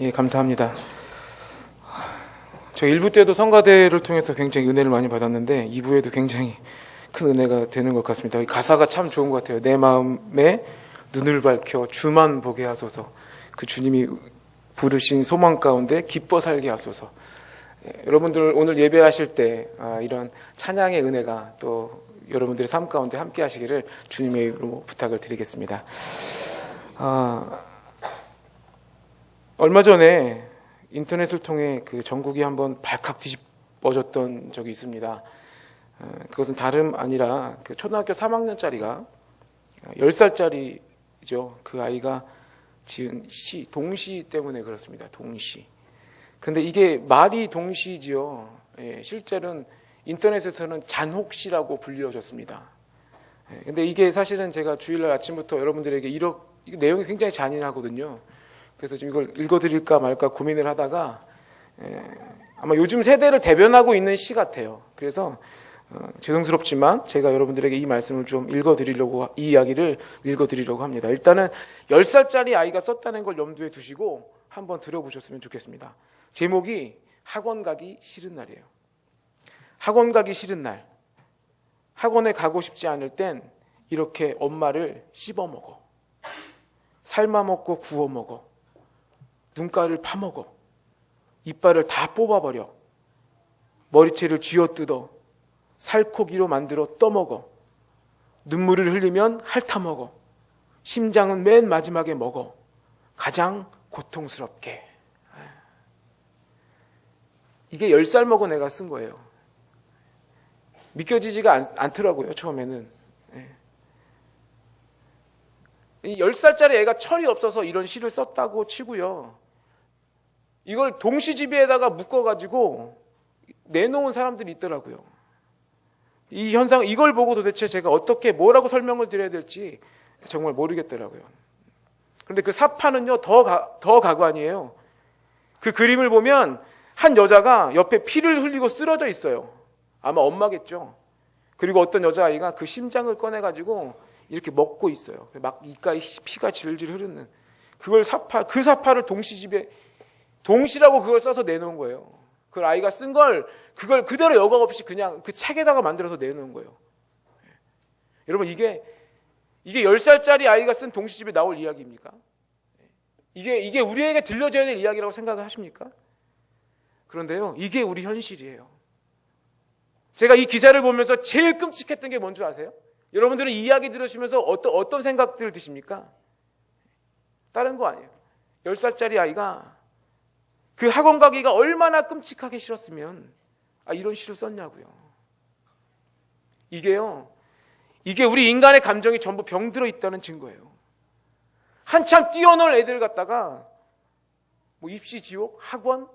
예, 감사합니다. 저 1부 때도 성가대를 통해서 굉장히 은혜를 많이 받았는데 2부에도 굉장히 큰 은혜가 되는 것 같습니다. 가사가 참 좋은 것 같아요. 내 마음에 눈을 밝혀 주만 보게 하소서. 그 주님이 부르신 소망 가운데 기뻐 살게 하소서. 예, 여러분들 오늘 예배하실 때 이런 찬양의 은혜가 또 여러분들의 삶 가운데 함께 하시기를 주님의 이름으로 부탁을 드리겠습니다. 얼마 전에 인터넷을 통해 그 전국이 한번 발칵 뒤집어졌던 적이 있습니다. 그것은 다름 아니라 그 초등학교 3학년짜리가 10살짜리죠. 그 아이가 지은 시, 동시 때문에 그렇습니다. 동시. 그런데 이게 말이 동시지요. 예, 실제로는 인터넷에서는 잔혹시라고 불리워졌습니다. 근데 이게 사실은 제가 주일날 아침부터 여러분들에게 이 내용이 굉장히 잔인하거든요. 그래서 지금 이걸 읽어드릴까 말까 고민을 하다가 아마 요즘 세대를 대변하고 있는 시 같아요. 그래서 죄송스럽지만 제가 여러분들에게 이 말씀을 좀 읽어드리려고, 이 이야기를 읽어드리려고 합니다. 일단은 10살짜리 아이가 썼다는 걸 염두에 두시고 한번 들어보셨으면 좋겠습니다. 제목이 학원 가기 싫은 날이에요. 학원 가기 싫은 날. 학원에 가고 싶지 않을 땐 이렇게 엄마를 씹어 먹어. 삶아 먹고 구워 먹어. 눈가를 파먹어. 이빨을 다 뽑아버려. 머리채를 쥐어뜯어. 살코기로 만들어 떠먹어. 눈물을 흘리면 핥아먹어. 심장은 맨 마지막에 먹어. 가장 고통스럽게. 이게 10살 먹은 애가 쓴 거예요. 믿겨지지가 않더라고요, 처음에는. 이 10살짜리 애가 철이 없어서 이런 시를 썼다고 치고요. 이걸 동시지비에다가 묶어가지고 내놓은 사람들이 있더라고요. 이 현상, 이걸 보고 도대체 제가 어떻게, 뭐라고 설명을 드려야 될지 정말 모르겠더라고요. 그런데 그 사파는요, 더 가관이에요. 그 그림을 보면 한 여자가 옆에 피를 흘리고 쓰러져 있어요. 아마 엄마겠죠. 그리고 어떤 여자아이가 그 심장을 꺼내가지고 이렇게 먹고 있어요. 막 이가에 피가 질질 흐르는. 그 사파를 동시라고 그걸 써서 내놓은 거예요. 그 아이가 쓴 걸, 그걸 그대로 여과 없이 그냥 그 책에다가 만들어서 내놓은 거예요. 여러분, 이게 10살짜리 아이가 쓴 동시집에 나올 이야기입니까? 이게 우리에게 들려줘야 될 이야기라고 생각을 하십니까? 그런데요, 이게 우리 현실이에요. 제가 이 기사를 보면서 제일 끔찍했던 게 뭔지 아세요? 여러분들은 이 이야기 들으시면서 어떤 생각들을 드십니까? 다른 거 아니에요. 10살짜리 아이가 그 학원 가기가 얼마나 끔찍하게 싫었으면 이런 시를 썼냐고요. 이게 우리 인간의 감정이 전부 병들어 있다는 증거예요. 한참 뛰어놀 애들 갖다가 입시 지옥, 학원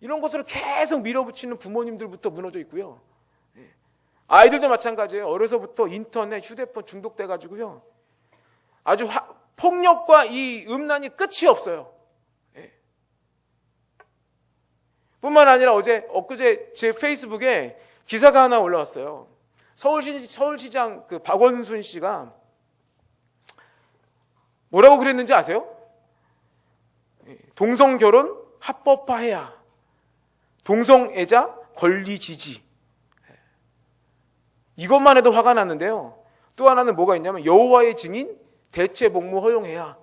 이런 것으로 계속 밀어붙이는 부모님들부터 무너져 있고요. 아이들도 마찬가지예요. 어려서부터 인터넷, 휴대폰 중독돼가지고요. 아주 폭력과 이 음란이 끝이 없어요. 뿐만 아니라 엊그제 제 페이스북에 기사가 하나 올라왔어요. 서울시장 그 박원순 씨가 뭐라고 그랬는지 아세요? 동성결혼 합법화해야. 동성애자 권리 지지. 이것만 해도 화가 났는데요. 또 하나는 뭐가 있냐면 여호와의 증인 대체 복무 허용해야.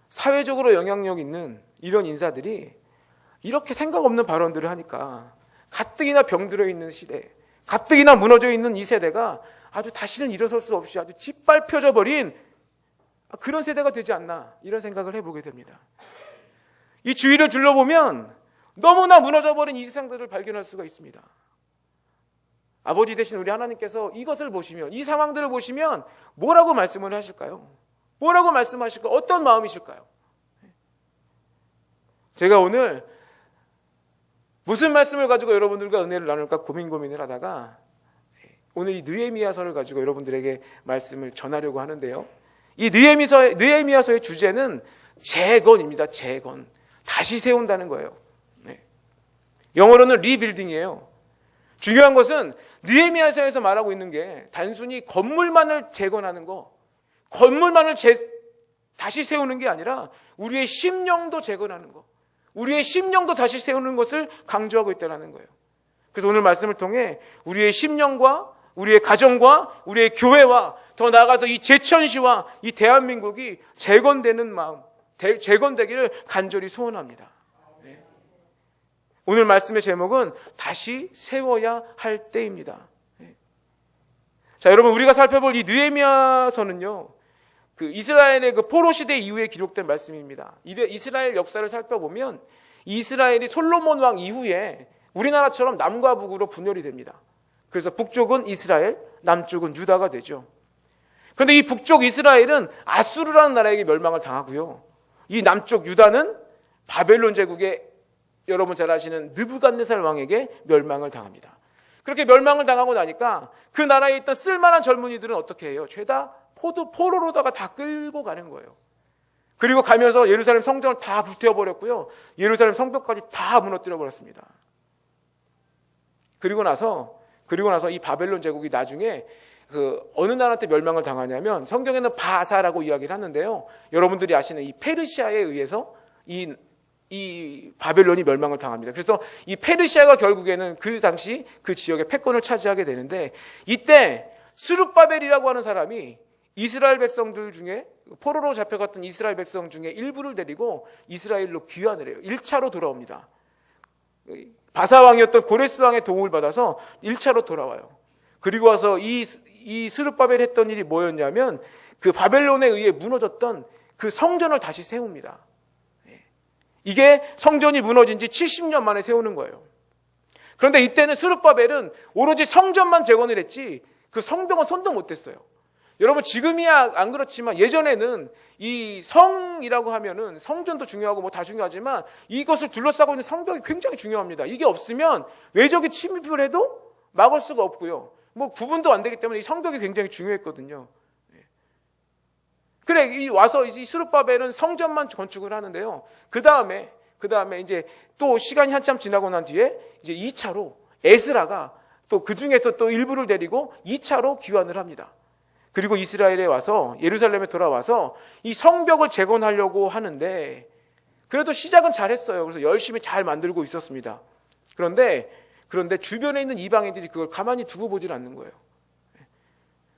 사회적으로 영향력 있는 이런 인사들이 이렇게 생각 없는 발언들을 하니까 가뜩이나 병들어 있는 시대, 가뜩이나 무너져 있는 이 세대가 아주 다시는 일어설 수 없이 아주 짓밟혀져 버린 그런 세대가 되지 않나, 이런 생각을 해보게 됩니다. 이 주위를 둘러보면 너무나 무너져버린 이 세상들을 발견할 수가 있습니다. 아버지 되신 우리 하나님께서 이것을 보시면, 이 상황들을 보시면 뭐라고 말씀을 하실까요? 뭐라고 말씀하실까요? 어떤 마음이실까요? 제가 오늘 무슨 말씀을 가지고 여러분들과 은혜를 나눌까 고민을 하다가 오늘 이 느헤미야서를 가지고 여러분들에게 말씀을 전하려고 하는데요. 이 느헤미야서의 주제는 재건입니다. 재건. 다시 세운다는 거예요. 영어로는 리빌딩이에요. 중요한 것은 느헤미야서에서 말하고 있는 게 단순히 건물만을 재건하는 거, 건물만을 다시 세우는 게 아니라 우리의 심령도 재건하는 것, 우리의 심령도 다시 세우는 것을 강조하고 있다는 거예요. 그래서 오늘 말씀을 통해 우리의 심령과 우리의 가정과 우리의 교회와 더 나아가서 이 제천시와 이 대한민국이 재건되는 마음, 재건되기를 간절히 소원합니다. 네. 오늘 말씀의 제목은 다시 세워야 할 때입니다. 네. 자, 여러분, 우리가 살펴볼 이 느헤미야서는요, 그 이스라엘의 그 포로 시대 이후에 기록된 말씀입니다. 이스라엘 역사를 살펴보면 이스라엘이 솔로몬 왕 이후에 우리나라처럼 남과 북으로 분열이 됩니다. 그래서 북쪽은 이스라엘, 남쪽은 유다가 되죠. 그런데 이 북쪽 이스라엘은 아수르라는 나라에게 멸망을 당하고요. 이 남쪽 유다는 바벨론 제국의 여러분 잘 아시는 느부갓네살 왕에게 멸망을 당합니다. 그렇게 멸망을 당하고 나니까 그 나라에 있던 쓸만한 젊은이들은 어떻게 해요? 죄다 포로로다가 다 끌고 가는 거예요. 그리고 가면서 예루살렘 성전을 다 불태워버렸고요. 예루살렘 성벽까지 다 무너뜨려버렸습니다. 그리고 나서 이 바벨론 제국이 나중에 어느 나라한테 멸망을 당하냐면 성경에는 바사라고 이야기를 하는데요. 여러분들이 아시는 이 페르시아에 의해서 이 바벨론이 멸망을 당합니다. 그래서 이 페르시아가 결국에는 그 당시 그 지역의 패권을 차지하게 되는데 이때 스룹바벨이라고 하는 사람이 이스라엘 백성들 중에 포로로 잡혀갔던 이스라엘 백성 중에 일부를 데리고 이스라엘로 귀환을 해요. 1차로 돌아옵니다. 바사 왕이었던 고레스 왕의 도움을 받아서 1차로 돌아와요. 그리고 와서 이 스룹바벨이 했던 일이 뭐였냐면 그 바벨론에 의해 무너졌던 그 성전을 다시 세웁니다. 이게 성전이 무너진 지 70년 만에 세우는 거예요. 그런데 이때는 스룹바벨은 오로지 성전만 재건을 했지 그 성벽은 손도 못 댔어요. 여러분, 지금이야 안 그렇지만 예전에는 이 성이라고 하면은 성전도 중요하고 뭐 다 중요하지만 이것을 둘러싸고 있는 성벽이 굉장히 중요합니다. 이게 없으면 외적이 침입을 해도 막을 수가 없고요. 뭐 구분도 안 되기 때문에 이 성벽이 굉장히 중요했거든요. 그래, 이 스룹바벨은 성전만 건축을 하는데요. 그 다음에 이제 또 시간이 한참 지나고 난 뒤에 이제 2차로 에스라가 또 그 중에서 또 일부를 데리고 2차로 귀환을 합니다. 그리고 이스라엘에 와서 예루살렘에 돌아와서 이 성벽을 재건하려고 하는데 그래도 시작은 잘했어요. 그래서 열심히 잘 만들고 있었습니다. 그런데 주변에 있는 이방인들이 그걸 가만히 두고 보질 않는 거예요.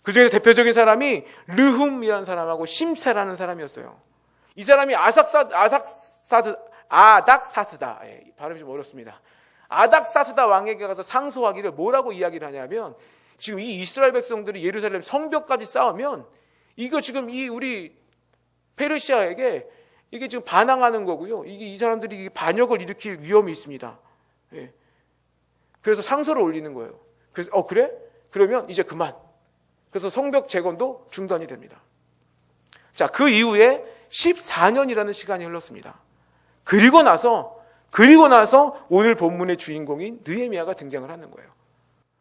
그 중에서 대표적인 사람이 르훔이라는 사람하고 심세라는 사람이었어요. 이 사람이 아닥사스다. 발음이 좀 어렵습니다. 아닥사스다 왕에게 가서 상소하기를 뭐라고 이야기를 하냐면 지금 이 이스라엘 백성들이 예루살렘 성벽까지 쌓으면 이거 지금 우리 페르시아에게 이게 지금 반항하는 거고요. 이 사람들이 반역을 일으킬 위험이 있습니다. 그래서 상소를 올리는 거예요. 그래서 그래? 그러면 이제 그만. 그래서 성벽 재건도 중단이 됩니다. 자, 그 이후에 14년이라는 시간이 흘렀습니다. 그리고 나서 오늘 본문의 주인공인 느헤미야가 등장을 하는 거예요.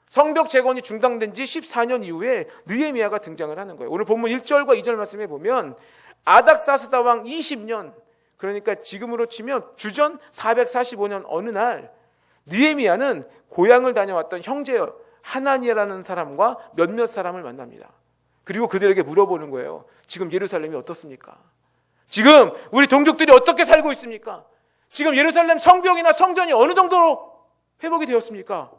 성벽 재건이 중단된 지 14년 이후에 느헤미야가 등장을 하는 거예요. 오늘 본문 1절과 2절 말씀에 보면 아닥사스다 왕 20년, 그러니까 지금으로 치면 주전 445년 어느 날 느헤미야는 고향을 다녀왔던 형제 하나니아라는 사람과 몇몇 사람을 만납니다. 그리고 그들에게 물어보는 거예요. 지금 예루살렘이 어떻습니까? 지금 우리 동족들이 어떻게 살고 있습니까? 지금 예루살렘 성벽이나 성전이 어느 정도로 회복이 되었습니까?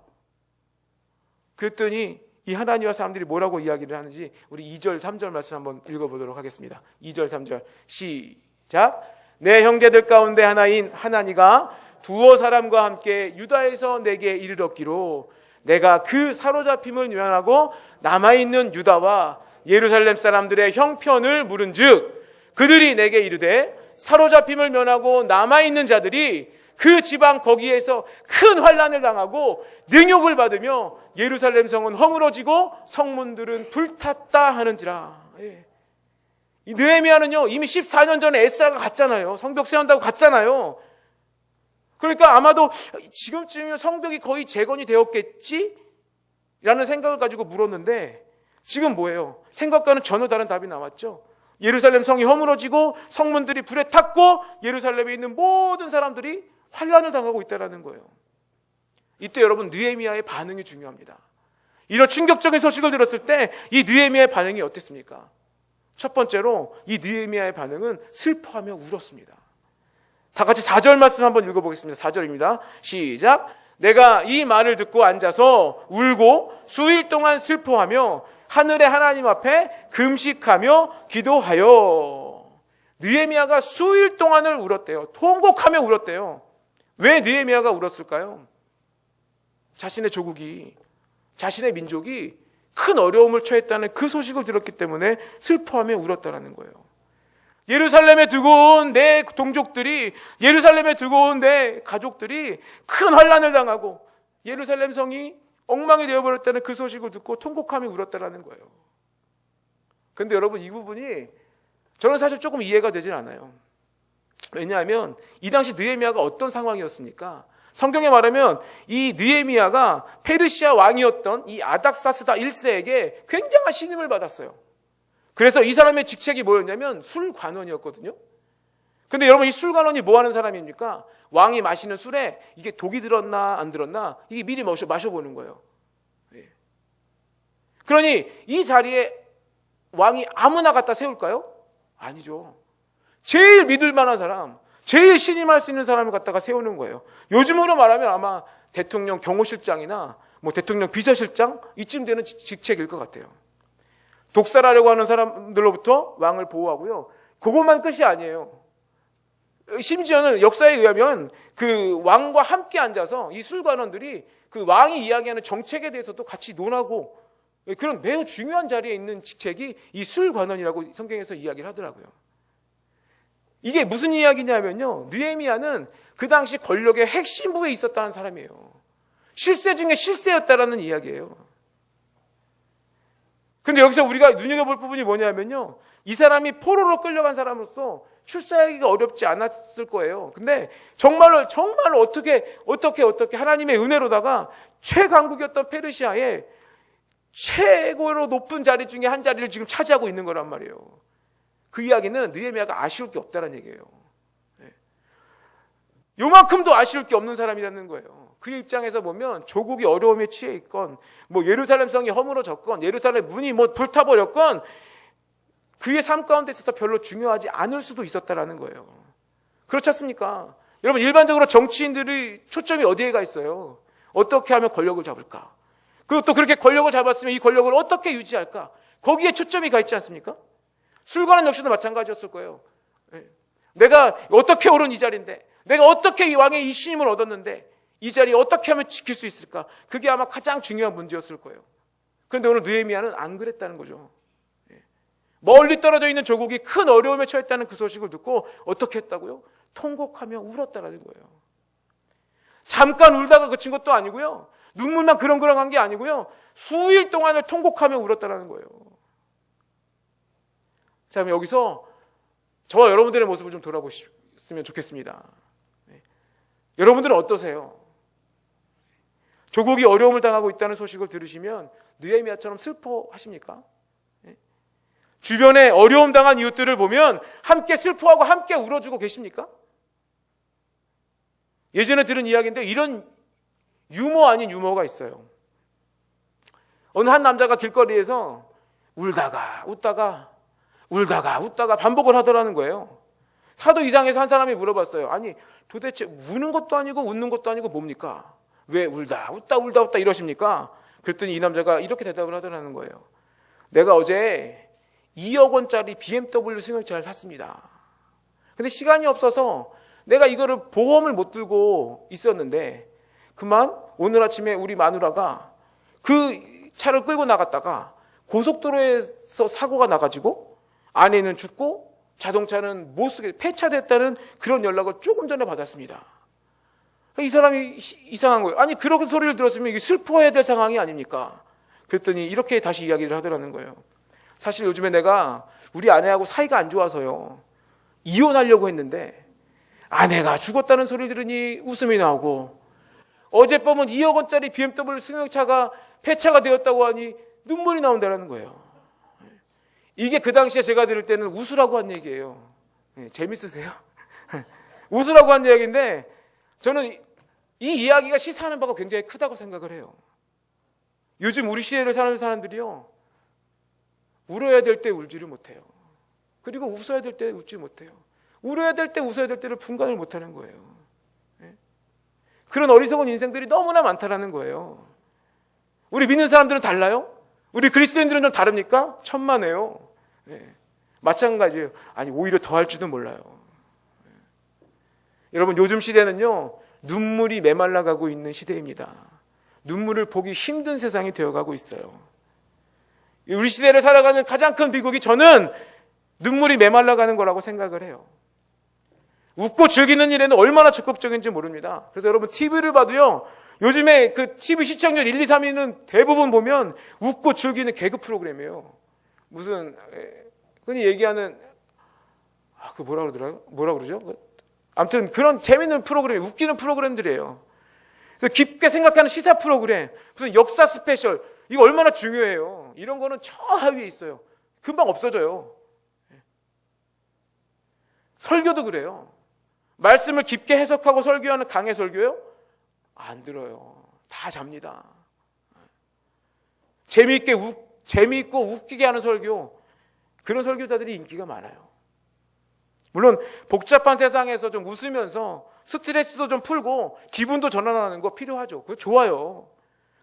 그랬더니 이 하나니아 사람들이 뭐라고 이야기를 하는지 우리 2절, 3절 말씀 한번 읽어보도록 하겠습니다. 2절, 3절 시작. 내 형제들 가운데 하나인 하나니가 두어 사람과 함께 유다에서 내게 이르렀기로 내가 그 사로잡힘을 면하고 남아있는 유다와 예루살렘 사람들의 형편을 물은즉 그들이 내게 이르되 사로잡힘을 면하고 남아있는 자들이 그 지방 거기에서 큰 환난을 당하고 능욕을 받으며 예루살렘 성은 허물어지고 성문들은 불탔다 하는지라. 이 느헤미야는요 이미 14년 전에 에스라가 갔잖아요. 성벽 세운다고 갔잖아요. 그러니까 아마도 지금쯤이면 성벽이 거의 재건이 되었겠지? 라는 생각을 가지고 물었는데 지금 뭐예요? 생각과는 전혀 다른 답이 나왔죠. 예루살렘 성이 허물어지고 성문들이 불에 탔고 예루살렘에 있는 모든 사람들이 환난을 당하고 있다는 거예요. 이때 여러분 느헤미야의 반응이 중요합니다. 이런 충격적인 소식을 들었을 때 이 느헤미야의 반응이 어땠습니까? 첫 번째로 이 느헤미야의 반응은 슬퍼하며 울었습니다. 다 같이 4절 말씀 한번 읽어보겠습니다. 4절입니다. 시작. 내가 이 말을 듣고 앉아서 울고 수일 동안 슬퍼하며 하늘의 하나님 앞에 금식하며 기도하여. 느헤미야가 수일 동안을 울었대요. 통곡하며 울었대요. 왜 느헤미야가 울었을까요? 자신의 조국이, 자신의 민족이 큰 어려움을 처했다는 그 소식을 들었기 때문에 슬퍼하며 울었다는 거예요. 예루살렘에 두고 온 내 동족들이, 예루살렘에 두고 온 내 가족들이 큰 환난을 당하고 예루살렘 성이 엉망이 되어버렸다는 그 소식을 듣고 통곡하며 울었다는 거예요. 그런데 여러분, 이 부분이 저는 사실 조금 이해가 되질 않아요. 왜냐하면 이 당시 느헤미야가 어떤 상황이었습니까? 성경에 말하면 이 느헤미야가 페르시아 왕이었던 이 아닥사스다 1세에게 굉장한 신임을 받았어요. 그래서 이 사람의 직책이 뭐였냐면 술관원이었거든요. 근데 여러분, 이 술관원이 뭐 하는 사람입니까? 왕이 마시는 술에 이게 독이 들었나 안 들었나 이게 미리 마셔보는 거예요. 그러니 이 자리에 왕이 아무나 갖다 세울까요? 아니죠. 제일 믿을 만한 사람, 제일 신임할 수 있는 사람을 갖다가 세우는 거예요. 요즘으로 말하면 아마 대통령 경호실장이나 뭐 대통령 비서실장 이쯤 되는 직책일 것 같아요. 독살하려고 하는 사람들로부터 왕을 보호하고요. 그것만 끝이 아니에요. 심지어는 역사에 의하면 그 왕과 함께 앉아서 이 술관원들이 그 왕이 이야기하는 정책에 대해서도 같이 논하고 그런 매우 중요한 자리에 있는 직책이 이 술관원이라고 성경에서 이야기를 하더라고요. 이게 무슨 이야기냐면요, 느헤미야는 그 당시 권력의 핵심부에 있었다는 사람이에요. 실세 중에 실세였다라는 이야기예요. 근데 여기서 우리가 눈여겨볼 부분이 뭐냐면요, 이 사람이 포로로 끌려간 사람으로서 출세하기가 어렵지 않았을 거예요. 근데 정말로 어떻게 하나님의 은혜로다가 최강국이었던 페르시아의 최고로 높은 자리 중에 한 자리를 지금 차지하고 있는 거란 말이에요. 그 이야기는 느헤미야가 아쉬울 게 없다는 얘기예요. 요만큼도 아쉬울 게 없는 사람이라는 거예요. 그 입장에서 보면 조국이 어려움에 취해 있건, 뭐 예루살렘 성이 허물어졌건, 예루살렘 문이 뭐 불타버렸건, 그의 삶 가운데 있어서 별로 중요하지 않을 수도 있었다라는 거예요. 그렇지 않습니까? 여러분, 일반적으로 정치인들의 초점이 어디에 가 있어요? 어떻게 하면 권력을 잡을까? 그리고 또 그렇게 권력을 잡았으면 이 권력을 어떻게 유지할까? 거기에 초점이 가 있지 않습니까? 술관원 역시도 마찬가지였을 거예요. 내가 어떻게 오른 이 자리인데, 내가 어떻게 이 왕의 이 신임을 얻었는데 이 자리에 어떻게 하면 지킬 수 있을까? 그게 아마 가장 중요한 문제였을 거예요. 그런데 오늘 느헤미야는 안 그랬다는 거죠. 멀리 떨어져 있는 조국이 큰 어려움에 처했다는 그 소식을 듣고 어떻게 했다고요? 통곡하며 울었다라는 거예요. 잠깐 울다가 그친 것도 아니고요, 눈물만 그렁그렁한 게 아니고요, 수일 동안을 통곡하며 울었다라는 거예요. 자, 그럼 여기서 저와 여러분들의 모습을 좀 돌아보셨으면 좋겠습니다. 여러분들은 어떠세요? 조국이 어려움을 당하고 있다는 소식을 들으시면 느헤미야처럼 슬퍼하십니까? 주변에 어려움 당한 이웃들을 보면 함께 슬퍼하고 함께 울어주고 계십니까? 예전에 들은 이야기인데 이런 유머 아닌 유머가 있어요. 어느 한 남자가 길거리에서 울다가 웃다가 반복을 하더라는 거예요. 하도 이상해서 한 사람이 물어봤어요. 아니, 도대체 우는 것도 아니고 웃는 것도 아니고 뭡니까? 왜 웃다 이러십니까? 그랬더니 이 남자가 이렇게 대답을 하더라는 거예요. 내가 어제 2억 원짜리 BMW 승용차를 샀습니다. 근데 시간이 없어서 내가 이거를 보험을 못 들고 있었는데 그만 오늘 아침에 우리 마누라가 그 차를 끌고 나갔다가 고속도로에서 사고가 나가지고 아내는 죽고 자동차는 못 쓰게 폐차됐다는 그런 연락을 조금 전에 받았습니다. 이 사람이 이상한 거예요. 아니, 그렇게 소리를 들었으면 이게 슬퍼해야 될 상황이 아닙니까? 그랬더니 이렇게 다시 이야기를 하더라는 거예요. 사실 요즘에 내가 우리 아내하고 사이가 안 좋아서요, 이혼하려고 했는데 아내가 죽었다는 소리 들으니 웃음이 나오고 어젯밤은 2억 원짜리 BMW 승용차가 폐차가 되었다고 하니 눈물이 나온다는 거예요. 이게 그 당시에 제가 들을 때는 웃으라고 한 얘기예요. 재밌으세요? 웃으라고 한 이야기인데 저는 이 이야기가 시사하는 바가 굉장히 크다고 생각을 해요. 요즘 우리 시대를 사는 사람들이요, 울어야 될 때 울지를 못해요. 그리고 웃어야 될 때 웃지 못해요. 울어야 될 때 웃어야 될 때를 분간을 못하는 거예요. 그런 어리석은 인생들이 너무나 많다라는 거예요. 우리 믿는 사람들은 달라요? 우리 그리스도인들은 좀 다릅니까? 천만에요. 마찬가지예요. 아니 오히려 더 할지도 몰라요. 여러분 요즘 시대는요 눈물이 메말라가고 있는 시대입니다. 눈물을 보기 힘든 세상이 되어가고 있어요. 우리 시대를 살아가는 가장 큰 비극이 저는 눈물이 메말라가는 거라고 생각을 해요. 웃고 즐기는 일에는 얼마나 적극적인지 모릅니다. 그래서 여러분 TV를 봐도요 요즘에 그 TV 시청률 1, 2, 3위는 대부분 보면 웃고 즐기는 개그 프로그램이에요. 무슨 흔히 얘기하는 그 뭐라 그러죠? 아무튼 그런 재밌는 프로그램, 웃기는 프로그램들이에요. 그래서 깊게 생각하는 시사 프로그램, 무슨 역사 스페셜, 이거 얼마나 중요해요. 이런 거는 저 하위에 있어요. 금방 없어져요. 설교도 그래요. 말씀을 깊게 해석하고 설교하는 강해 설교요? 안 들어요. 다 잡니다. 재미있고 웃기게 하는 설교, 그런 설교자들이 인기가 많아요. 물론 복잡한 세상에서 좀 웃으면서 스트레스도 좀 풀고 기분도 전환하는 거 필요하죠. 그거 좋아요.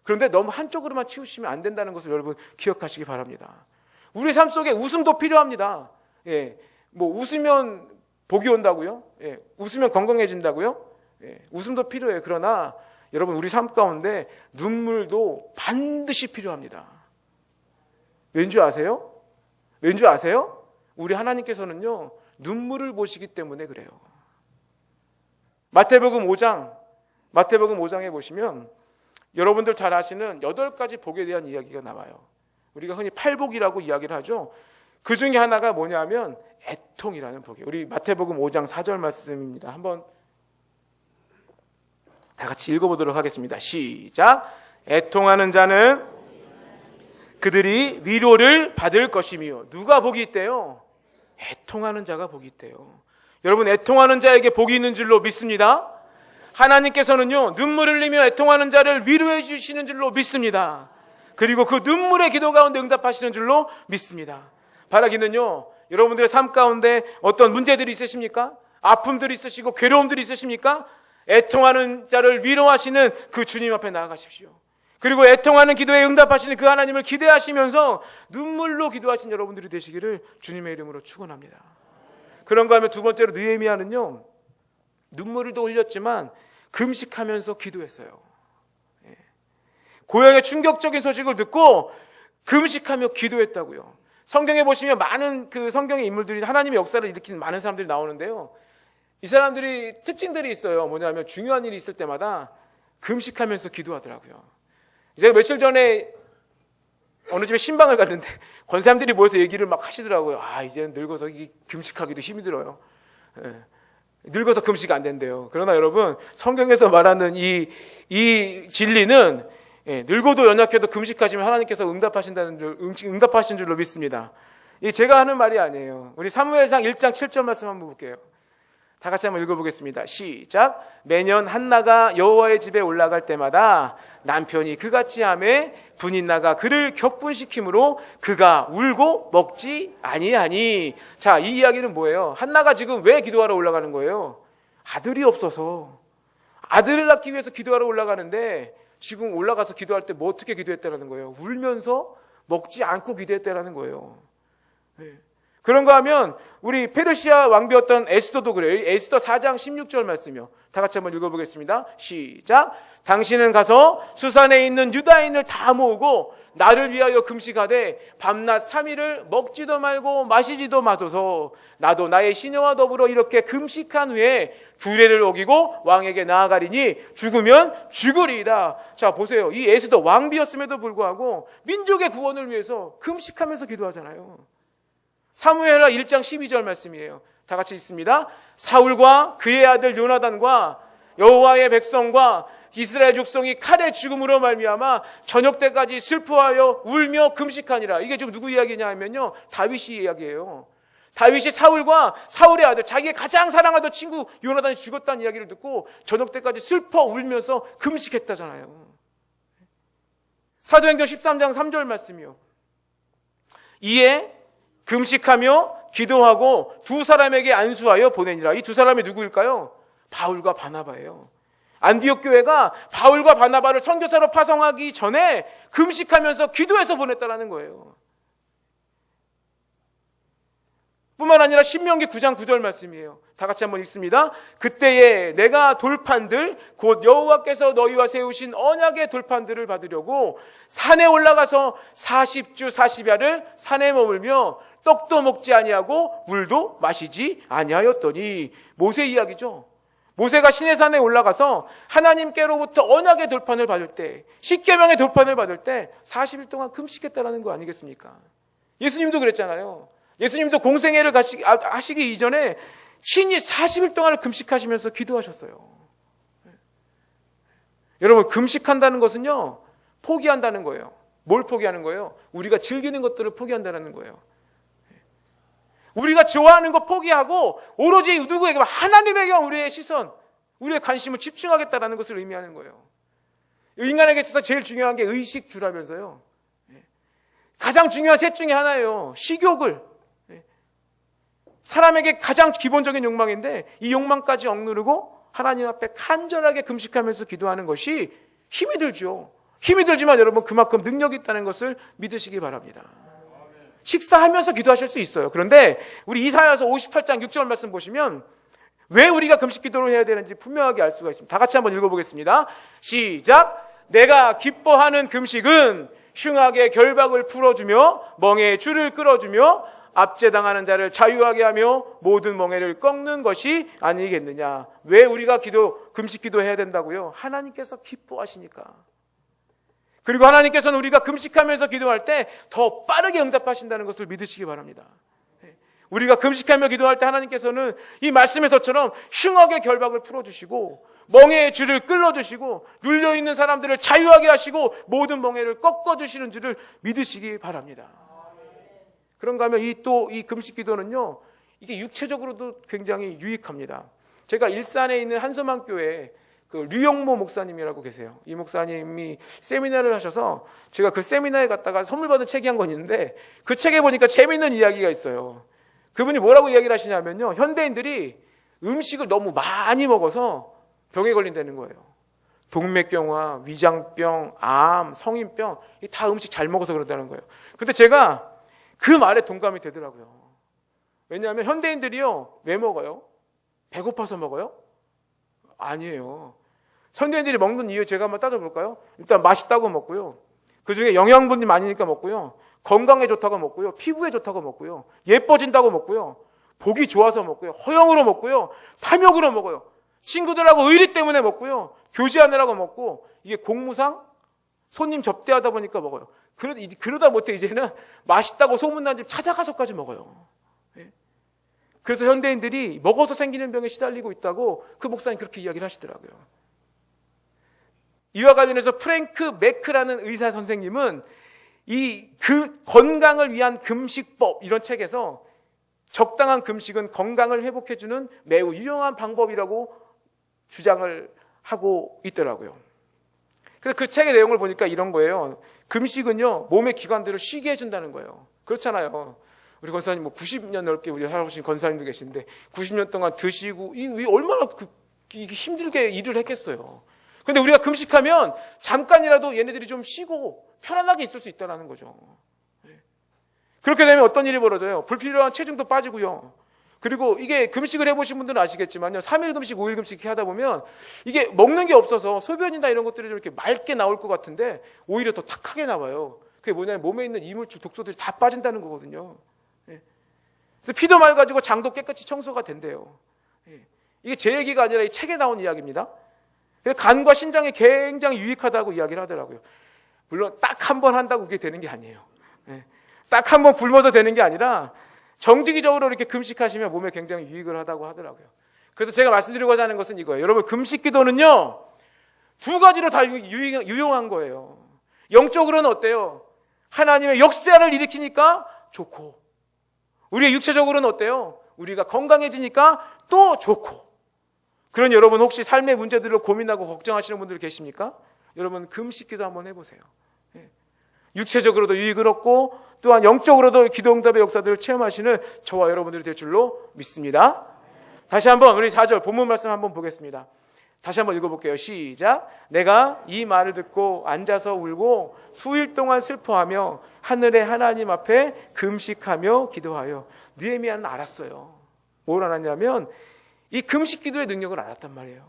그런데 너무 한쪽으로만 치우치면 안 된다는 것을 여러분 기억하시기 바랍니다. 우리 삶 속에 웃음도 필요합니다. 뭐 웃으면 복이 온다고요? 웃으면 건강해진다고요? 웃음도 필요해요. 그러나 여러분 우리 삶 가운데 눈물도 반드시 필요합니다. 왠지 아세요? 왠지 아세요? 우리 하나님께서는요 눈물을 보시기 때문에 그래요. 마태복음 5장에 보시면 여러분들 잘 아시는 8가지 복에 대한 이야기가 나와요. 우리가 흔히 팔복이라고 이야기를 하죠. 그 중에 하나가 뭐냐면 애통이라는 복이에요. 우리 마태복음 5장 4절 말씀입니다. 한번 다 같이 읽어보도록 하겠습니다. 시작. 애통하는 자는 그들이 위로를 받을 것이며. 누가 복이 있대요? 애통하는 자가 복이 있대요. 여러분 애통하는 자에게 복이 있는 줄로 믿습니다. 하나님께서는요 눈물을 흘리며 애통하는 자를 위로해 주시는 줄로 믿습니다. 그리고 그 눈물의 기도 가운데 응답하시는 줄로 믿습니다. 바라기는요 여러분들의 삶 가운데 어떤 문제들이 있으십니까? 아픔들이 있으시고 괴로움들이 있으십니까? 애통하는 자를 위로하시는 그 주님 앞에 나아가십시오. 그리고 애통하는 기도에 응답하시는 그 하나님을 기대하시면서 눈물로 기도하신 여러분들이 되시기를 주님의 이름으로 축원합니다. 그런가 하면 두 번째로 느헤미야는요 눈물도 흘렸지만 금식하면서 기도했어요. 고향의 충격적인 소식을 듣고 금식하며 기도했다고요. 성경에 보시면 많은 그 성경의 인물들이 하나님의 역사를 일으키는 많은 사람들이 나오는데요. 이 사람들이 특징들이 있어요. 뭐냐면 중요한 일이 있을 때마다 금식하면서 기도하더라고요. 제가 며칠 전에 어느 집에 신방을 갔는데 권사님들이 모여서 얘기를 막 하시더라고요. 이제는 늙어서 금식하기도 힘이 들어요. 늙어서 금식 안 된대요. 그러나 여러분 성경에서 말하는 이 진리는 늙어도 연약해도 금식하시면 하나님께서 응답하신 줄로 믿습니다. 제가 하는 말이 아니에요. 우리 사무엘상 1장 7절 말씀 한번 볼게요. 다 같이 한번 읽어보겠습니다. 시작. 매년 한나가 여호와의 집에 올라갈 때마다 남편이 그같이 하매 분이 나가 그를 격분시키므로 그가 울고 먹지 아니하니. 자, 이 이야기는 뭐예요? 한나가 지금 왜 기도하러 올라가는 거예요? 아들이 없어서 아들을 낳기 위해서 기도하러 올라가는데 지금 올라가서 기도할 때 뭐 어떻게 기도했다라는 거예요? 울면서 먹지 않고 기도했다라는 거예요. 그런가 하면 우리 페르시아 왕비였던 에스더도 그래요. 에스더 4장 16절 말씀이요. 다 같이 한번 읽어보겠습니다. 시작. 당신은 가서 수산에 있는 유다인을 다 모으고 나를 위하여 금식하되 밤낮 3일을 먹지도 말고 마시지도 마소서. 나도 나의 시녀와 더불어 이렇게 금식한 후에 규례를 어기고 왕에게 나아가리니 죽으면 죽으리이다. 자, 보세요. 이 에스더 왕비였음에도 불구하고 민족의 구원을 위해서 금식하면서 기도하잖아요. 사무엘하 1장 12절 말씀이에요. 다 같이 읽습니다. 사울과 그의 아들 요나단과 여호와의 백성과 이스라엘 족속이 칼의 죽음으로 말미암아 저녁 때까지 슬퍼하여 울며 금식하니라. 이게 지금 누구 이야기냐 하면요, 다윗이 이야기예요. 다윗이 사울과 사울의 아들, 자기의 가장 사랑하던 친구 요나단이 죽었다는 이야기를 듣고 저녁 때까지 슬퍼 울면서 금식했다잖아요. 사도행전 13장 3절 말씀이요. 이에 금식하며 기도하고 두 사람에게 안수하여 보내니라. 이 두 사람이 누구일까요? 바울과 바나바예요. 안디옥 교회가 바울과 바나바를 선교사로 파송하기 전에 금식하면서 기도해서 보냈다라는 거예요. 뿐만 아니라 신명기 9장 9절 말씀이에요. 다 같이 한번 읽습니다. 그때에 내가 돌판들 곧 여호와께서 너희와 세우신 언약의 돌판들을 받으려고 산에 올라가서 40주 40야를 산에 머물며 떡도 먹지 아니하고 물도 마시지 아니하였더니. 모세 이야기죠. 모세가 시내산에 올라가서 하나님께로부터 언약의 돌판을 받을 때, 십계명의 돌판을 받을 때 40일 동안 금식했다라는 거 아니겠습니까? 예수님도 그랬잖아요. 예수님도 공생애를 하시기 이전에 친히 40일 동안을 금식하시면서 기도하셨어요. 여러분, 금식한다는 것은요, 포기한다는 거예요. 뭘 포기하는 거예요? 우리가 즐기는 것들을 포기한다는 거예요. 우리가 좋아하는 거 포기하고 오로지 누구에게, 하나님에게만 우리의 시선, 우리의 관심을 집중하겠다는 것을 의미하는 거예요. 인간에게 있어서 제일 중요한 게 의식주라면서요. 가장 중요한 셋 중에 하나예요. 식욕을. 사람에게 가장 기본적인 욕망인데 이 욕망까지 억누르고 하나님 앞에 간절하게 금식하면서 기도하는 것이 힘이 들죠. 힘이 들지만 여러분, 그만큼 능력이 있다는 것을 믿으시기 바랍니다. 식사하면서 기도하실 수 있어요. 그런데 우리 이사야서 58장 6절 말씀 보시면 왜 우리가 금식 기도를 해야 되는지 분명하게 알 수가 있습니다. 다 같이 한번 읽어보겠습니다. 시작. 내가 기뻐하는 금식은 흉악의 결박을 풀어주며 멍에의 줄을 끌어주며 압제당하는 자를 자유하게 하며 모든 멍에를 꺾는 것이 아니겠느냐. 왜 우리가 금식 기도해야 된다고요? 하나님께서 기뻐하시니까. 그리고 하나님께서는 우리가 금식하면서 기도할 때 더 빠르게 응답하신다는 것을 믿으시기 바랍니다. 우리가 금식하며 기도할 때 하나님께서는 이 말씀에서처럼 흉악의 결박을 풀어주시고 멍에의 줄을 끌어주시고 눌려있는 사람들을 자유하게 하시고 모든 멍에를 꺾어주시는 줄을 믿으시기 바랍니다. 그런가 하면 이 금식 기도는요, 이게 육체적으로도 굉장히 유익합니다. 제가 일산에 있는 한서망교회 그 류영모 목사님이라고 계세요. 이 목사님이 세미나를 하셔서 제가 그 세미나에 갔다가 선물 받은 책이 한 권 있는데 그 책에 보니까 재미있는 이야기가 있어요. 그분이 뭐라고 이야기를 하시냐면요, 현대인들이 음식을 너무 많이 먹어서 병에 걸린다는 거예요. 동맥경화, 위장병, 암, 성인병, 이 다 음식 잘 먹어서 그런다는 거예요. 근데 제가 그 말에 동감이 되더라고요. 왜냐하면 현대인들이요, 왜 먹어요? 배고파서 먹어요? 아니에요. 현대인들이 먹는 이유 제가 한번 따져볼까요? 일단 맛있다고 먹고요. 그 중에 영양분이 많으니까 먹고요. 건강에 좋다고 먹고요. 피부에 좋다고 먹고요. 예뻐진다고 먹고요. 보기 좋아서 먹고요. 허영으로 먹고요. 탐욕으로 먹어요. 친구들하고 의리 때문에 먹고요. 교제하느라고 먹고, 이게 공무상 손님 접대하다 보니까 먹어요. 그러다 못해 이제는 맛있다고 소문난 집 찾아가서까지 먹어요. 그래서 현대인들이 먹어서 생기는 병에 시달리고 있다고 그 목사님 그렇게 이야기를 하시더라고요. 이와 관련해서 프랭크 매크라는 의사 선생님은 그 건강을 위한 금식법, 이런 책에서 적당한 금식은 건강을 회복해주는 매우 유용한 방법이라고 주장을 하고 있더라고요. 그래서 그 책의 내용을 보니까 이런 거예요. 금식은요, 몸의 기관들을 쉬게 해준다는 거예요. 그렇잖아요. 우리 권사님 90년 넘게 우리 살아보신 권사님도 계신데 90년 동안 드시고 얼마나 힘들게 일을 했겠어요. 근데 우리가 금식하면 잠깐이라도 얘네들이 좀 쉬고 편안하게 있을 수 있다는 거죠. 그렇게 되면 어떤 일이 벌어져요? 불필요한 체중도 빠지고요. 그리고 이게 금식을 해보신 분들은 아시겠지만요, 3일 금식, 5일 금식 이렇게 하다 보면 이게 먹는 게 없어서 소변이나 이런 것들이 좀 이렇게 맑게 나올 것 같은데 오히려 더 탁하게 나와요. 그게 뭐냐면 몸에 있는 이물질, 독소들이 다 빠진다는 거거든요. 그래서 피도 맑아지고 장도 깨끗이 청소가 된대요. 이게 제 얘기가 아니라 이 책에 나온 이야기입니다. 간과 신장에 굉장히 유익하다고 이야기를 하더라고요. 물론 딱 한 번 한다고 그게 되는 게 아니에요. 딱 한 번 굶어서 되는 게 아니라 정기적으로 이렇게 금식하시면 몸에 굉장히 유익을 하다고 하더라고요. 그래서 제가 말씀드리고자 하는 것은 이거예요. 여러분, 금식 기도는요, 두 가지로 다 유용한 거예요. 영적으로는 어때요? 하나님의 역사를 일으키니까 좋고, 우리의 육체적으로는 어때요? 우리가 건강해지니까 또 좋고. 그런 여러분, 혹시 삶의 문제들을 고민하고 걱정하시는 분들 계십니까? 여러분, 금식 기도 한번 해보세요. 육체적으로도 유익을 얻고 또한 영적으로도 기도 응답의 역사들을 체험하시는 저와 여러분들이 될 줄로 믿습니다. 다시 한번 우리 4절 본문 말씀 한번 보겠습니다. 다시 한번 읽어볼게요. 시작. 내가 이 말을 듣고 앉아서 울고 수일 동안 슬퍼하며 하늘의 하나님 앞에 금식하며 기도하여. 느헤미야는 알았어요. 뭘 알았냐면 이 금식 기도의 능력을 알았단 말이에요.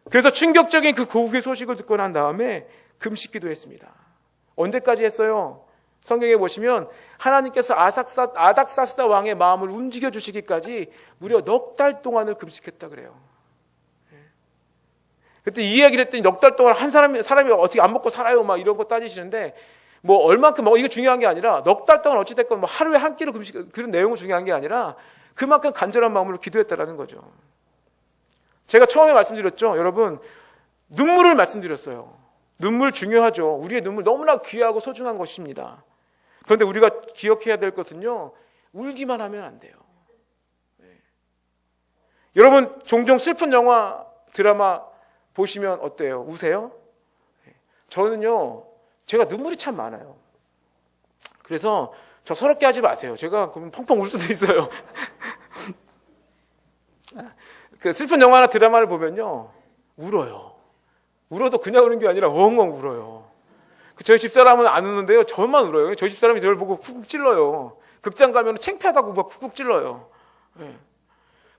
그래서 충격적인 그 고국의 소식을 듣고 난 다음에 금식 기도했습니다. 언제까지 했어요? 성경에 보시면 하나님께서 아닥사스다 왕의 마음을 움직여 주시기까지 무려 넉 달 동안을 금식했다 그래요. 그때 이 이야기를 했더니 넉 달 동안 한 사람이 어떻게 안 먹고 살아요? 막 이런 거 따지시는데 뭐 얼만큼 이거 중요한 게 아니라 넉 달 동안 어찌됐건 뭐 하루에 한 끼를 금식, 그런 내용은 중요한 게 아니라 그만큼 간절한 마음으로 기도했다라는 거죠. 제가 처음에 말씀드렸죠. 여러분, 눈물을 말씀드렸어요. 눈물 중요하죠. 우리의 눈물 너무나 귀하고 소중한 것입니다. 그런데 우리가 기억해야 될 것은요, 울기만 하면 안 돼요. 네. 여러분, 종종 슬픈 영화, 드라마 보시면 어때요? 우세요? 네. 저는요, 제가 눈물이 참 많아요. 그래서 저 서럽게 하지 마세요. 제가 그럼 펑펑 울 수도 있어요. 그 슬픈 영화나 드라마를 보면요, 울어요. 울어도 그냥 우는 게 아니라 엉엉 울어요. 저희 집사람은 안 우는데요, 저만 울어요. 저희 집사람이 저를 보고 쿡쿡 찔러요. 극장 가면 창피하다고 막 쿡쿡 찔러요. 네.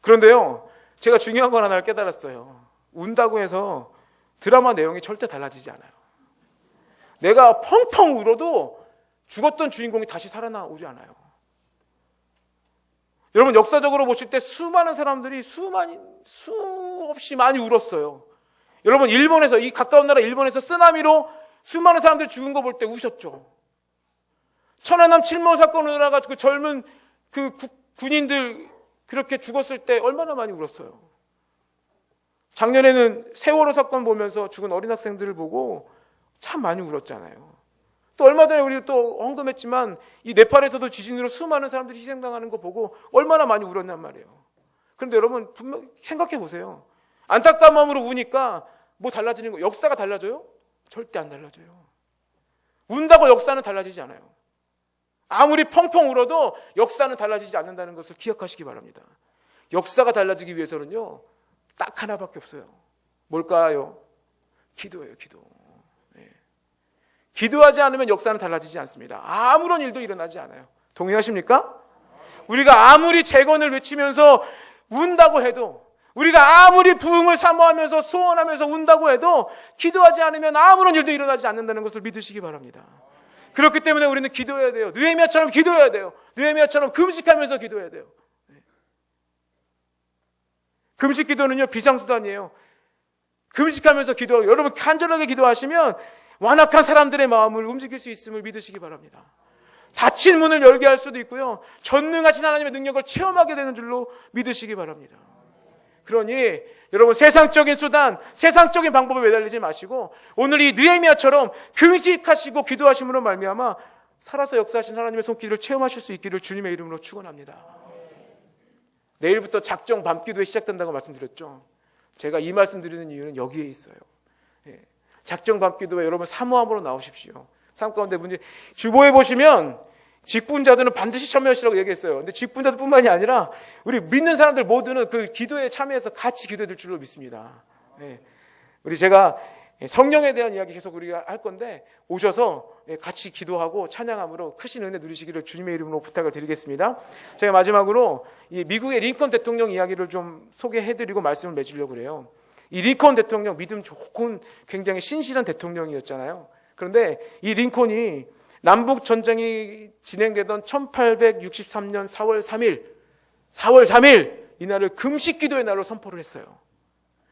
그런데요, 제가 중요한 건 하나를 깨달았어요. 운다고 해서 드라마 내용이 절대 달라지지 않아요. 내가 펑펑 울어도 죽었던 주인공이 다시 살아나오지 않아요. 여러분, 역사적으로 보실 때 수많은 사람들이 수없이 많이 울었어요. 여러분, 일본에서, 이 가까운 나라 일본에서 쓰나미로 수많은 사람들이 죽은 거 볼 때 우셨죠. 천안함 칠모 사건으로 나가지고 그 젊은 그 군인들 그렇게 죽었을 때 얼마나 많이 울었어요. 작년에는 세월호 사건 보면서 죽은 어린 학생들을 보고 참 많이 울었잖아요. 또 얼마 전에 우리 또 헌금했지만 이 네팔에서도 지진으로 수많은 사람들이 희생당하는 거 보고 얼마나 많이 울었냔 말이에요. 그런데 여러분, 분명 생각해 보세요. 안타까운 마음으로 우니까 뭐 달라지는 거, 역사가 달라져요? 절대 안 달라져요. 운다고 역사는 달라지지 않아요. 아무리 펑펑 울어도 역사는 달라지지 않는다는 것을 기억하시기 바랍니다. 역사가 달라지기 위해서는요, 딱 하나밖에 없어요. 뭘까요? 기도예요, 기도. 네. 기도하지 않으면 역사는 달라지지 않습니다. 아무런 일도 일어나지 않아요. 동의하십니까? 우리가 아무리 재건을 외치면서 운다고 해도, 우리가 아무리 부흥을 사모하면서 소원하면서 운다고 해도 기도하지 않으면 아무런 일도 일어나지 않는다는 것을 믿으시기 바랍니다. 그렇기 때문에 우리는 기도해야 돼요. 느헤미야처럼 기도해야 돼요. 느헤미야처럼 금식하면서 기도해야 돼요. 금식 기도는요, 비상수단이에요. 금식하면서 기도하고, 여러분 간절하게 기도하시면 완악한 사람들의 마음을 움직일 수 있음을 믿으시기 바랍니다. 닫힌 문을 열게 할 수도 있고요, 전능하신 하나님의 능력을 체험하게 되는 줄로 믿으시기 바랍니다. 그러니 여러분, 세상적인 수단, 세상적인 방법에 매달리지 마시고 오늘 이 느헤미야처럼 금식하시고 기도하심으로 말미암아 살아서 역사하신 하나님의 손길을 체험하실 수 있기를 주님의 이름으로 축원합니다. 내일부터 작정 밤기도회 시작된다고 말씀드렸죠. 제가 이 말씀드리는 이유는 여기에 있어요. 작정 밤기도회 여러분 사모함으로 나오십시오. 삶 가운데 문제, 주보에 보시면 직분자들은 반드시 참여하시라고 얘기했어요. 근데 직분자들 뿐만이 아니라 우리 믿는 사람들 모두는 그 기도에 참여해서 같이 기도해 줄 줄로 믿습니다. 우리 제가 성령에 대한 이야기 계속 우리가 할 건데 오셔서 같이 기도하고 찬양함으로 크신 은혜 누리시기를 주님의 이름으로 부탁을 드리겠습니다. 제가 마지막으로 이 미국의 링컨 대통령 이야기를 좀 소개해드리고 말씀을 맺으려고 그래요. 이 링컨 대통령, 믿음 좋은 굉장히 신실한 대통령이었잖아요. 그런데 이 링컨이 남북 전쟁이 진행되던 1863년 4월 3일 이날을 금식 기도의 날로 선포를 했어요.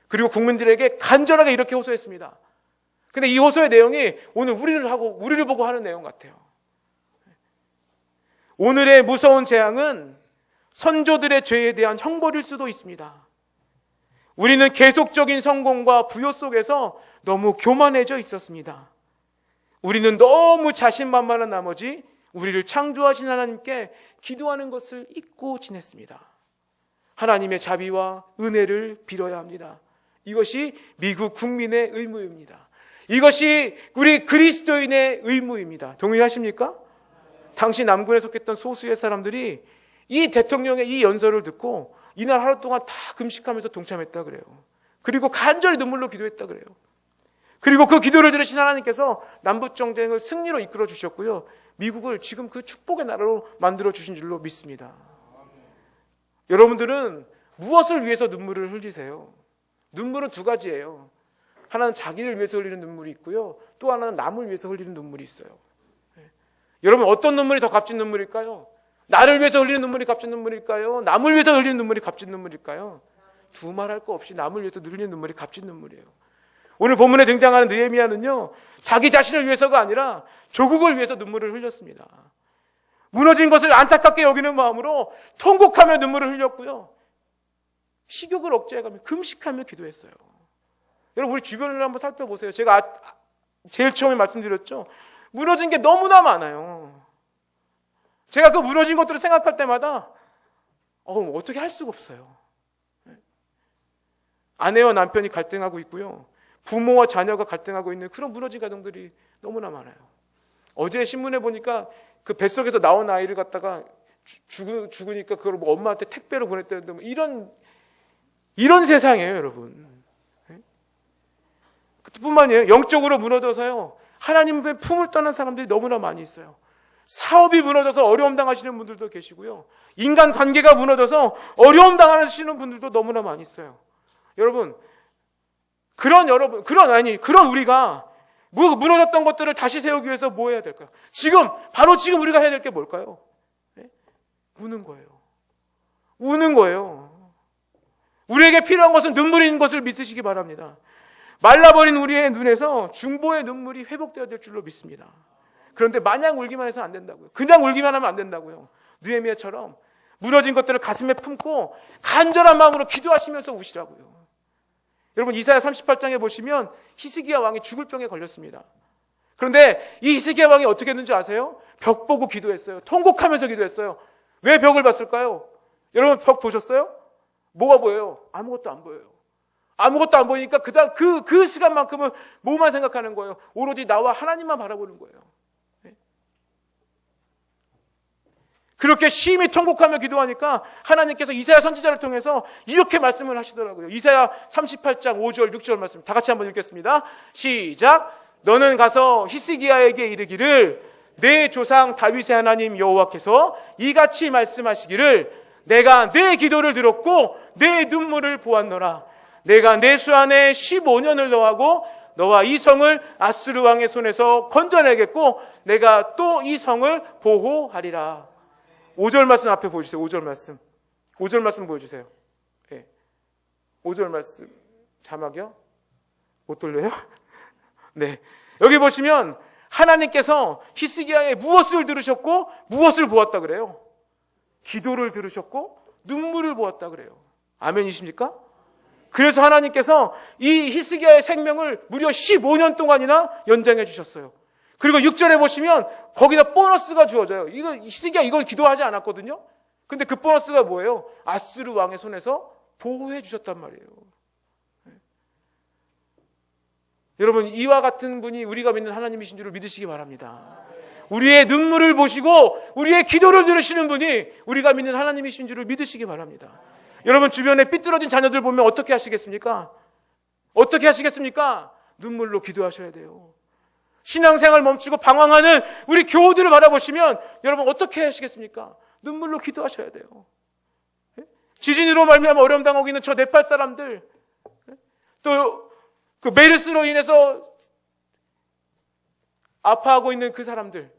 그리고 국민들에게 간절하게 이렇게 호소했습니다. 근데 이 호소의 내용이 오늘 우리를 보고 하는 내용 같아요. 오늘의 무서운 재앙은 선조들의 죄에 대한 형벌일 수도 있습니다. 우리는 계속적인 성공과 부요 속에서 너무 교만해져 있었습니다. 우리는 너무 자신만만한 나머지 우리를 창조하신 하나님께 기도하는 것을 잊고 지냈습니다. 하나님의 자비와 은혜를 빌어야 합니다. 이것이 미국 국민의 의무입니다. 이것이 우리 그리스도인의 의무입니다. 동의하십니까? 당시 남군에 속했던 소수의 사람들이 이 대통령의 이 연설을 듣고 이날 하루 동안 다 금식하면서 동참했다 그래요. 그리고 간절히 눈물로 기도했다 그래요. 그리고 그 기도를 들으신 하나님께서 남북전쟁을 승리로 이끌어 주셨고요. 미국을 지금 그 축복의 나라로 만들어 주신 줄로 믿습니다. 여러분들은 무엇을 위해서 눈물을 흘리세요? 눈물은 두 가지예요. 하나는 자기를 위해서 흘리는 눈물이 있고요. 또 하나는 남을 위해서 흘리는 눈물이 있어요. 여러분 어떤 눈물이 더 값진 눈물일까요? 나를 위해서 흘리는 눈물이 값진 눈물일까요? 남을 위해서 흘리는 눈물이 값진 눈물일까요? 두말할 거 없이 남을 위해서 흘리는 눈물이 값진 눈물이에요. 오늘 본문에 등장하는 느헤미야는요, 자기 자신을 위해서가 아니라 조국을 위해서 눈물을 흘렸습니다. 무너진 것을 안타깝게 여기는 마음으로 통곡하며 눈물을 흘렸고요. 식욕을 억제해가며 금식하며 기도했어요. 여러분 우리 주변을 한번 살펴보세요. 제가 제일 처음에 말씀드렸죠. 무너진 게 너무나 많아요. 제가 그 무너진 것들을 생각할 때마다 어떻게 할 수가 없어요. 아내와 남편이 갈등하고 있고요. 부모와 자녀가 갈등하고 있는 그런 무너진 가정들이 너무나 많아요. 어제 신문에 보니까 그 뱃속에서 나온 아이를 갖다가 죽으니까 그걸 뭐 엄마한테 택배로 보냈다는데 뭐 이런 세상이에요, 여러분. 그뿐만 아니에요. 영적으로 무너져서요. 하나님의 품을 떠난 사람들이 너무나 많이 있어요. 사업이 무너져서 어려움 당하시는 분들도 계시고요. 인간 관계가 무너져서 어려움 당하시는 분들도 너무나 많이 있어요. 여러분, 그런 우리가 무너졌던 것들을 다시 세우기 위해서 뭐 해야 될까요? 바로 지금 우리가 해야 될 게 뭘까요? 우는 거예요. 우는 거예요. 우리에게 필요한 것은 눈물인 것을 믿으시기 바랍니다. 말라버린 우리의 눈에서 중보의 눈물이 회복되어야 될 줄로 믿습니다. 그런데 마냥 울기만 해서 안 된다고요. 그냥 울기만 하면 안 된다고요. 느헤미야처럼 무너진 것들을 가슴에 품고 간절한 마음으로 기도하시면서 우시라고요. 여러분 이사야 38장에 보시면 히스기야 왕이 죽을 병에 걸렸습니다. 그런데 이 히스기야 왕이 어떻게 했는지 아세요? 벽 보고 기도했어요. 통곡하면서 기도했어요. 왜 벽을 봤을까요? 여러분 벽 보셨어요? 뭐가 보여요? 아무것도 안 보여요. 아무것도 안 보이니까 그 시간만큼은 뭐만 생각하는 거예요? 오로지 나와 하나님만 바라보는 거예요. 그렇게 심히 통곡하며 기도하니까 하나님께서 이사야 선지자를 통해서 이렇게 말씀을 하시더라고요. 이사야 38장 5절 6절 말씀 다 같이 한번 읽겠습니다. 시작. 너는 가서 히스기야에게 이르기를 내 조상 다윗의 하나님 여호와께서 이같이 말씀하시기를 내가 내 기도를 들었고 내 눈물을 보았노라. 내가 내 수 안에 15년을 더하고 너와 이 성을 아수르 왕의 손에서 건져내겠고 내가 또 이 성을 보호하리라. 5절 말씀 앞에 보여주세요. 5절 말씀. 5절 말씀 보여주세요. 네. 5절 말씀. 자막이요? 못 돌려요? 네. 여기 보시면 하나님께서 히스기야의 무엇을 들으셨고 무엇을 보았다 그래요? 기도를 들으셨고 눈물을 보았다 그래요. 아멘이십니까? 그래서 하나님께서 이 히스기야의 생명을 무려 15년 동안이나 연장해 주셨어요. 그리고 6절에 보시면 거기다 보너스가 주어져요. 히스기야 이건 기도하지 않았거든요. 근데 그 보너스가 뭐예요? 아수르 왕의 손에서 보호해 주셨단 말이에요. 여러분 이와 같은 분이 우리가 믿는 하나님이신 줄을 믿으시기 바랍니다. 우리의 눈물을 보시고 우리의 기도를 들으시는 분이 우리가 믿는 하나님이신 줄을 믿으시기 바랍니다. 여러분 주변에 삐뚤어진 자녀들 보면 어떻게 하시겠습니까? 어떻게 하시겠습니까? 눈물로 기도하셔야 돼요. 신앙생활 멈추고 방황하는 우리 교우들을 바라보시면 여러분 어떻게 하시겠습니까? 눈물로 기도하셔야 돼요. 지진으로 말미암아 어려움 당하고 있는 저 네팔 사람들, 또 그 메르스로 인해서 아파하고 있는 그 사람들,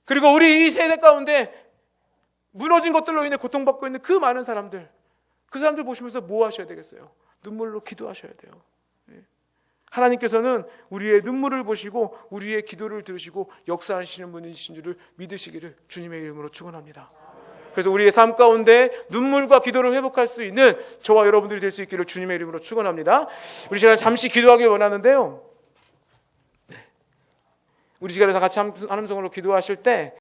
그리고 우리 이 세대 가운데 무너진 것들로 인해 고통받고 있는 그 많은 사람들, 그 사람들 보시면서 뭐 하셔야 되겠어요? 눈물로 기도하셔야 돼요. 하나님께서는 우리의 눈물을 보시고 우리의 기도를 들으시고 역사하시는 분이신 줄을 믿으시기를 주님의 이름으로 축원합니다. 그래서 우리의 삶 가운데 눈물과 기도를 회복할 수 있는 저와 여러분들이 될 수 있기를 주님의 이름으로 축원합니다. 우리 시간에 잠시 기도하길 원하는데요. 우리 시간에서 같이 한 음성으로 기도하실 때